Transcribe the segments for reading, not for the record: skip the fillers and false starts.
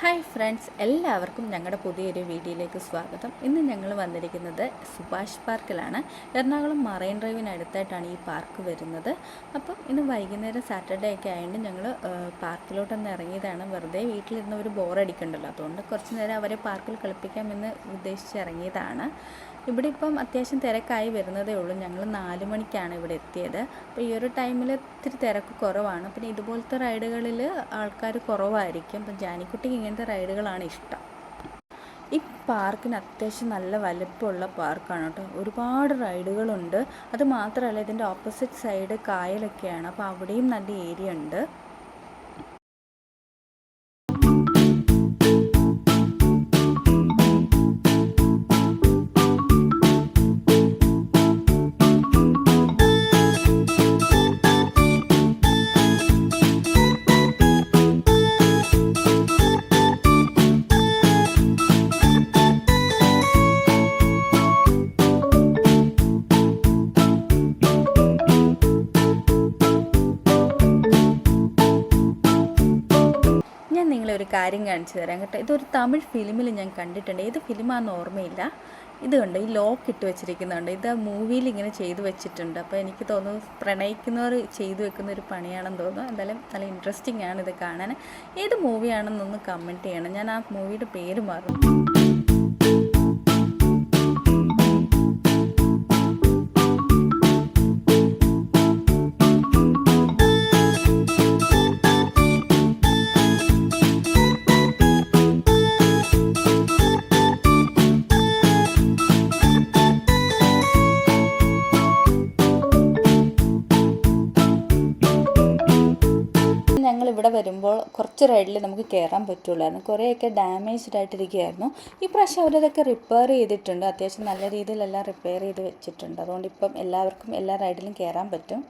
Hi friends, എല്ലാവർക്കും ഞങ്ങളുടെ പുതിയൊരു വീഡിയോയിലേക്ക് സ്വാഗതം. ഇന്ന് ഞങ്ങൾ വന്നിരിക്കുന്നത് സുഭാഷ് പാർക്കിലാണ്. എറണാകുളം മറൈൻ ഡ്രൈവിനടുത്തായിട്ടാണ് ഈ പാർക്ക് വരുന്നത്. അപ്പം ഇന്ന് വൈകുന്നേരം സാറ്റർഡേ ഒക്കെ ആയതുകൊണ്ട് ഞങ്ങൾ പാർക്കിലോട്ടൊന്ന് ഇറങ്ങിയതാണ്. വെറുതെ വീട്ടിലിരുന്ന് ഒരു ബോറടിക്കണ്ടല്ലോ, അതുകൊണ്ട് കുറച്ച് നേരം അവരെ പാർക്കിൽ കളിപ്പിക്കാമെന്ന് ഉദ്ദേശിച്ച് ഇറങ്ങിയതാണ്. ഇവിടെ ഇപ്പം അത്യാവശ്യം തിരക്കായി വരുന്നതേ ഉള്ളൂ. ഞങ്ങൾ 4 മണിക്കാണ് ഇവിടെ എത്തിയത്. അപ്പോൾ ഈ ഒരു ടൈമിൽ ഇത്തിരി തിരക്ക് കുറവാണ്. പിന്നെ ഇതുപോലത്തെ റൈഡുകളിൽ ആൾക്കാർ കുറവായിരിക്കും. അപ്പം ജാനിക്കുട്ടിക്ക് ഇങ്ങനത്തെ റൈഡുകളാണ് ഇഷ്ടം. ഈ പാർക്കിന് അത്യാവശ്യം നല്ല വലിപ്പമുള്ള പാർക്കാണ് കേട്ടോ. ഒരുപാട് റൈഡുകളുണ്ട്. അത് മാത്രമല്ല, ഇതിൻ്റെ ഓപ്പോസിറ്റ് സൈഡ് കായലൊക്കെയാണ്. അപ്പോൾ അവിടെയും നല്ല ഏരിയ ഉണ്ട്. നിങ്ങളൊരു കാര്യം കാണിച്ചു തരാം കേട്ടോ. ഇതൊരു തമിഴ് ഫിലിമിൽ ഞാൻ കണ്ടിട്ടുണ്ട്. ഏത് ഫിലിമാണെന്ന് ഓർമ്മയില്ല. ഇത് കണ്ട് ഈ ലോക്ക് ഇട്ട് വെച്ചിരിക്കുന്നുണ്ട്. ഇത് മൂവിയിൽ ഇങ്ങനെ ചെയ്തു വെച്ചിട്ടുണ്ട്. അപ്പോൾ എനിക്ക് തോന്നുന്നു പ്രണയിക്കുന്നവർ ചെയ്തു വെക്കുന്ന ഒരു പണിയാണെന്ന് തോന്നുന്നു. എന്തായാലും നല്ല ഇൻട്രസ്റ്റിംഗ് ആണ് ഇത് കാണാൻ. ഏത് മൂവിയാണെന്നൊന്ന് കമൻറ്റ് ചെയ്യണം. ഞാൻ ആ മൂവിയുടെ പേര് മറന്നു. ഞങ്ങളിവിടെ വരുമ്പോൾ കുറച്ച് റൈഡിൽ നമുക്ക് കയറാൻ പറ്റുള്ളായിരുന്നു. കുറേയൊക്കെ ഡാമേജ്ഡ് ആയിട്ടിരിക്കുകയായിരുന്നു. ഈ പ്രാവശ്യം അവരതൊക്കെ റിപ്പയർ ചെയ്തിട്ടുണ്ട്. അത്യാവശ്യം നല്ല രീതിയിലെല്ലാം റിപ്പയർ ചെയ്ത് വെച്ചിട്ടുണ്ട്. അതുകൊണ്ട് ഇപ്പം എല്ലാവർക്കും എല്ലാ റൈഡിലും കയറാൻ പറ്റും.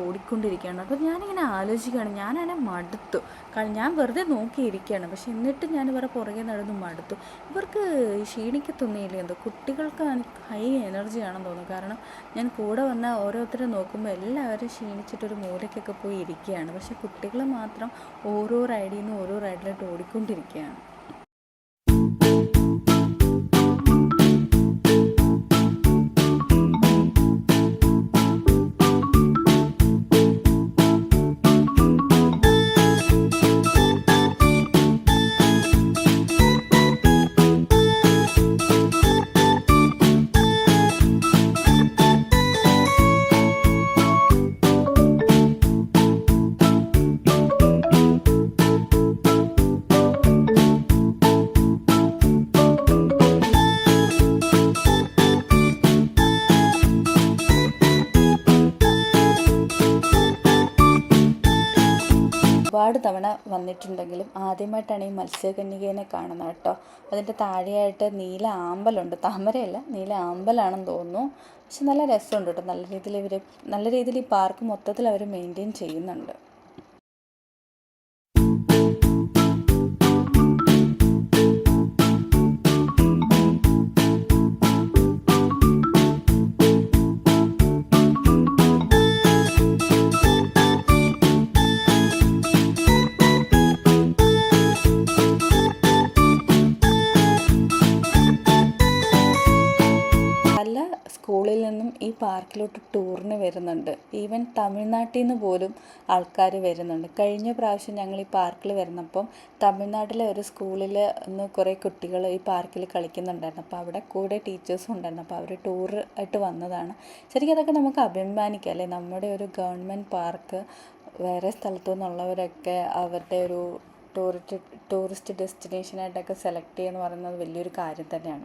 ഓടിക്കൊണ്ടിരിക്കുകയാണ്. അപ്പോൾ ഞാനിങ്ങനെ ആലോചിക്കുകയാണ്, ഞാനാണെ മടുത്തു. ഞാൻ വെറുതെ നോക്കിയിരിക്കുകയാണ്. പക്ഷെ എന്നിട്ട് ഞാൻ ഇവരെ പുറകെ നടന്ന് മടുത്തു. ഇവർക്ക് ക്ഷീണിക്കത്തൊന്നുമില്ല. എന്തോ കുട്ടികൾക്ക് ഹൈ എനർജിയാണെന്ന് തോന്നുന്നു. കാരണം ഞാൻ കൂടെ വന്ന ഓരോരുത്തരെ നോക്കുമ്പോൾ എല്ലാവരും ക്ഷീണിച്ചിട്ടൊരു മൂലയ്ക്കൊക്കെ പോയി ഇരിക്കുകയാണ്. പക്ഷെ കുട്ടികൾ മാത്രം ഓരോ റൈഡിൽ നിന്ന് ഓരോ റൈഡിലോട്ട് ഓടിക്കൊണ്ടിരിക്കുകയാണ്. ഒരുപാട് തവണ വന്നിട്ടുണ്ടെങ്കിലും ആദ്യമായിട്ടാണ് ഈ മത്സ്യകന്യകേനെ കാണുന്നത് കേട്ടോ. അതിൻ്റെ താഴെയായിട്ട് നീല ആമ്പലുണ്ട്. താമരയല്ല, നീല ആമ്പലാണെന്ന് തോന്നുന്നു. പക്ഷെ നല്ല രസമുണ്ട് കേട്ടോ. നല്ല രീതിയിൽ ഈ പാർക്ക് മൊത്തത്തിൽ അവർ മെയിൻറ്റെയിൻ ചെയ്യുന്നുണ്ട്. സ്കൂളിൽ നിന്നും ഈ പാർക്ക് പാർക്കിലോട്ട് ടൂറിന് വരുന്നുണ്ട്. ഈവൻ തമിഴ്നാട്ടിൽ നിന്ന് പോലും ആൾക്കാർ വരുന്നുണ്ട്. കഴിഞ്ഞ പ്രാവശ്യം ഞങ്ങൾ ഈ പാർക്കിൽ വരുന്നപ്പം തമിഴ്നാട്ടിലെ ഒരു സ്കൂളിൽ നിന്ന് കുറേ കുട്ടികൾ ഈ പാർക്കിൽ കളിക്കുന്നുണ്ടായിരുന്നു. അപ്പോൾ അവിടെ കൂടെ ടീച്ചേഴ്സും ഉണ്ടായിരുന്നു. അപ്പോൾ അവർ ടൂർ ആയിട്ട് വന്നതാണ്. ശരിക്കും അതൊക്കെ നമുക്ക് അഭിമാനിക്കാം അല്ലേ? നമ്മുടെ ഒരു ഗവൺമെൻറ് പാർക്ക് വേറെ സ്ഥലത്തു നിന്നുള്ളവരൊക്കെ അവരുടെ ഒരു ടൂറിസ്റ്റ് ഡെസ്റ്റിനേഷനായിട്ടൊക്കെ സെലക്ട് ചെയ്യുക എന്ന് പറയുന്നത് വലിയൊരു കാര്യം തന്നെയാണ്.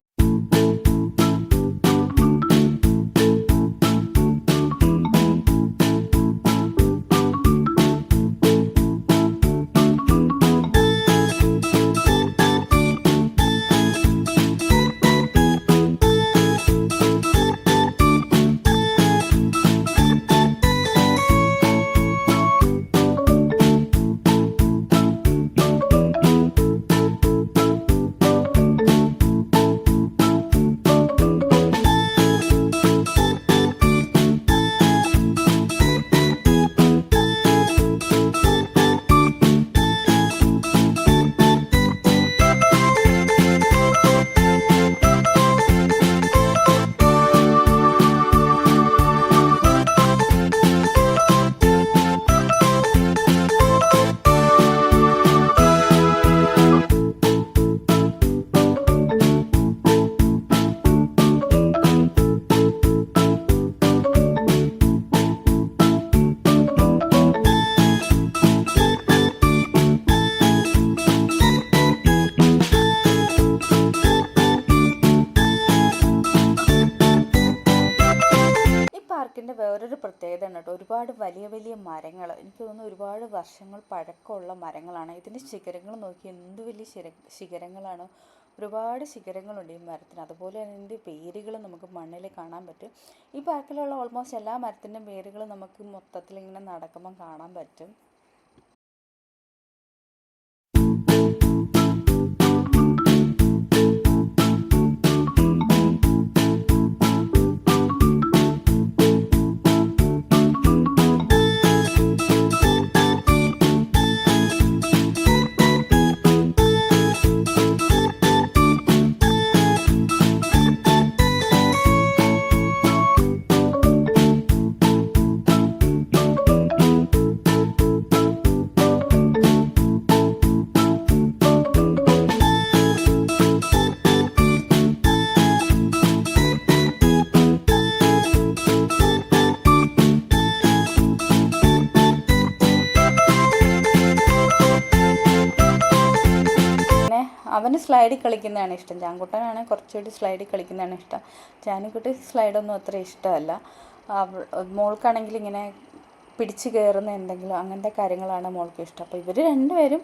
പാർക്കിൻ്റെ വേറൊരു പ്രത്യേകത ഉണ്ട് കേട്ടോ. ഒരുപാട് വലിയ വലിയ മരങ്ങൾ, എനിക്ക് തോന്നുന്നു ഒരുപാട് വർഷങ്ങൾ പഴക്കമുള്ള മരങ്ങളാണ്. ഇതിൻ്റെ ശിഖരങ്ങൾ നോക്കി എന്ത് വലിയ ശിഖരങ്ങളാണ്. ഒരുപാട് ശിഖരങ്ങളുണ്ട് ഈ മരത്തിന്. അതുപോലെ തന്നെ ഇതിൻ്റെ വേരുകൾ നമുക്ക് മണ്ണിൽ കാണാൻ പറ്റും. ഈ പാർക്കിലുള്ള ഓൾമോസ്റ്റ് എല്ലാ മരത്തിൻ്റെ വേരുകൾ നമുക്ക് മൊത്തത്തിൽ ഇങ്ങനെ നടക്കുമ്പം കാണാൻ പറ്റും. അവന് സ്ലൈഡിൽ കളിക്കുന്നതാണ് ഇഷ്ടം. ജാൻകുട്ടനാണ് കുറച്ചുകൂടി സ്ലൈഡിൽ കളിക്കുന്നതാണ് ഇഷ്ടം. ജാനിക്കുട്ടി സ്ലൈഡൊന്നും അത്ര ഇഷ്ടമല്ല. മോൾക്കാണെങ്കിൽ ഇങ്ങനെ പിടിച്ച് കയറുന്ന എന്തെങ്കിലും അങ്ങനത്തെ കാര്യങ്ങളാണ് മോൾക്ക് ഇഷ്ടം. അപ്പോൾ ഇവർ രണ്ടുപേരും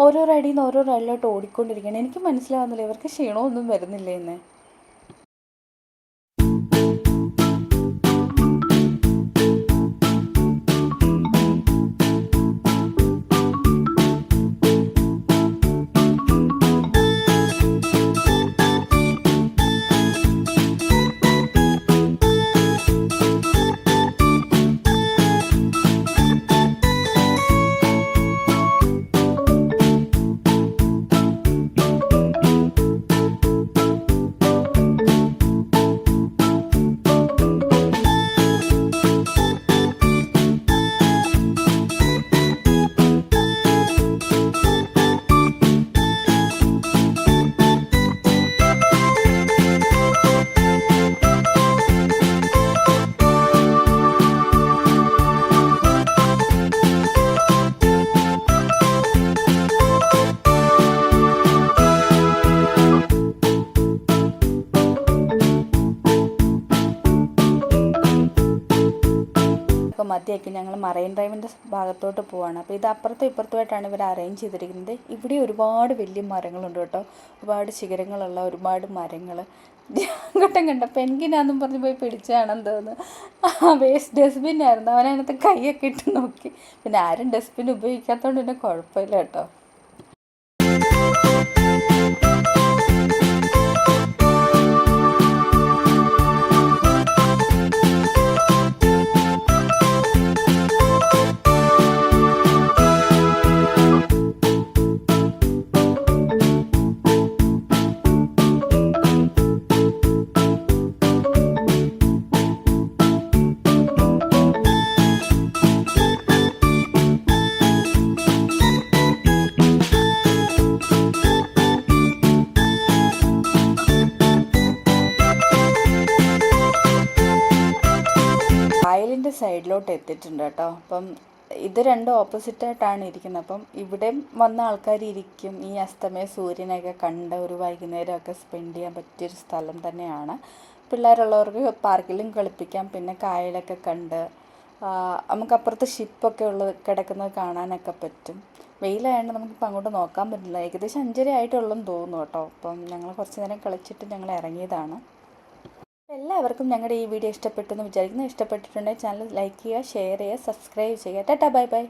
ഓരോ അടിയിൽ നിന്ന് ഓരോ അടിയിലോട്ട് ഓടിക്കൊണ്ടിരിക്കുകയാണ്. എനിക്ക് മനസ്സിലാവുന്നില്ല ഇവർക്ക് ക്ഷീണമൊന്നും വരുന്നില്ലേ എന്ന്. മതിയാക്കി ഞങ്ങൾ മറൈൻ ഡ്രൈവിൻ്റെ ഭാഗത്തോട്ട് പോവാണ്. അപ്പോൾ ഇത് അപ്പുറത്തും ഇപ്പുറത്തുമായിട്ടാണ് ഇവർ അറേഞ്ച് ചെയ്തിരിക്കുന്നത്. ഇവിടെ ഒരുപാട് വലിയ മരങ്ങളുണ്ട് കേട്ടോ. ഒരുപാട് ശിഖരങ്ങളുള്ള ഒരുപാട് മരങ്ങൾ. ജാൻകുട്ടൻ കണ്ട പെൻഗിനാന്നും പറഞ്ഞ് പോയി പിടിച്ചാണെന്ന് തോന്നുന്നു. വേസ്റ്റ് ഡസ്റ്റ്ബിന്നായിരുന്നു. അവനതിനകത്ത് കൈയൊക്കെ ഇട്ട് നോക്കി. പിന്നെ ആരും ഡസ്റ്റ്ബിൻ ഉപയോഗിക്കാത്തതുകൊണ്ട് പിന്നെ കുഴപ്പമില്ല കേട്ടോ. സൈഡിലോട്ട് എത്തിയിട്ടുണ്ട് കേട്ടോ. അപ്പം ഇത് രണ്ടും ഓപ്പോസിറ്റായിട്ടാണ് ഇരിക്കുന്നത്. അപ്പം ഇവിടെ വന്ന ആൾക്കാർ ഇരിക്കും. ഈ അസ്തമയ സൂര്യനെയൊക്കെ കണ്ട് ഒരു വൈകുന്നേരമൊക്കെ സ്പെൻഡ് ചെയ്യാൻ പറ്റിയൊരു സ്ഥലം തന്നെയാണ്. പിള്ളേരുള്ളവർക്ക് പാർക്കിലും കളിപ്പിക്കാം. പിന്നെ കായലൊക്കെ കണ്ട് നമുക്കപ്പുറത്ത് ഷിപ്പൊക്കെ കിടക്കുന്നത് കാണാനൊക്കെ പറ്റും. വെയിലായതുകൊണ്ട് നമുക്കിപ്പോൾ അങ്ങോട്ട് നോക്കാൻ പറ്റില്ല. ഏകദേശം 5:30 ആയിട്ടുള്ളെന്ന് തോന്നുന്നു കേട്ടോ. അപ്പം ഞങ്ങൾ കുറച്ച് നേരം കളിച്ചിട്ട് ഞങ്ങൾ ഇറങ്ങിയതാണ്. എല്ലാവർക്കും ഞങ്ങളുടെ ഈ വീഡിയോ ഇഷ്ടപ്പെട്ടു എന്ന് വിചാരിക്കുന്നു. ഇഷ്ടപ്പെട്ടിട്ടുണ്ടെങ്കിൽ ചാനൽ ലൈക്ക് ചെയ്യുക, ഷെയർ ചെയ്യുക, സബ്സ്ക്രൈബ് ചെയ്യുക. Tata, bye bye.